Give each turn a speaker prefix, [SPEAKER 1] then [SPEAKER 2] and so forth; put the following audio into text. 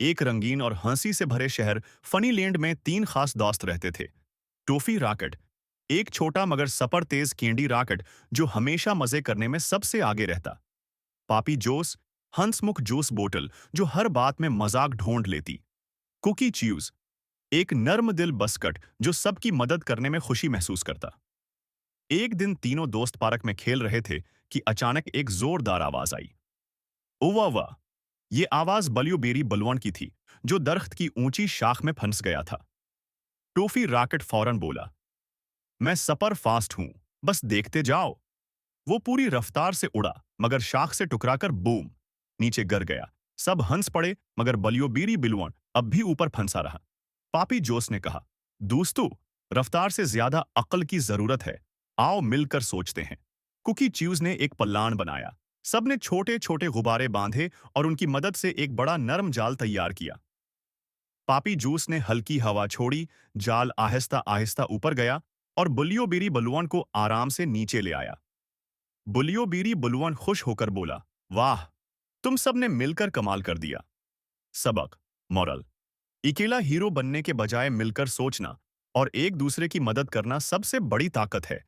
[SPEAKER 1] एक रंगीन और हंसी से भरे शहर फनीलैंड में तीन खास दोस्त रहते थे। टोफी रॉकेट, एक छोटा मगर सपर तेज केंडी रॉकेट जो हमेशा मजे करने में सबसे आगे रहता। पापी जोस, हंसमुख जूस बोतल जो हर बात में मजाक ढूंढ लेती। कुकी च्यूज, एक नर्म दिल बस्कट जो सबकी मदद करने में खुशी महसूस करता। एक दिन तीनों दोस्त पार्क में खेल रहे थे कि अचानक एक जोरदार आवाज आई। ओवा वाह! ये आवाज बल्यूबेरी बलवन की थी, जो दरख्त की ऊंची शाख में फंस गया था। टोफी रॉकेट फौरन बोला, मैं सपर फास्ट हूं, बस देखते जाओ। वो पूरी रफ्तार से उड़ा, मगर शाख से टकराकर बूम नीचे गिर गया। सब हंस पड़े, मगर बलियोबीरी बिलवन अब भी ऊपर फंसा रहा। पापी जोस ने कहा, दोस्तों, रफ्तार से ज्यादा अक्ल की जरूरत है। आओ मिलकर सोचते हैं। कुकी च्यूज ने एक पल्लान बनाया। सबने छोटे छोटे गुब्बारे बांधे और उनकी मदद से एक बड़ा नरम जाल तैयार किया। पापी जूस ने हल्की हवा छोड़ी, जाल आहिस्ता आहिस्ता ऊपर गया और बुलियोबीरी बलुअन को आराम से नीचे ले आया। बुलियोबीरी बलुअन खुश होकर बोला, वाह, तुम सब ने मिलकर कमाल कर दिया। सबक, मॉरल, अकेला हीरो बनने के बजाय मिलकर सोचना और एक दूसरे की मदद करना सबसे बड़ी ताकत है।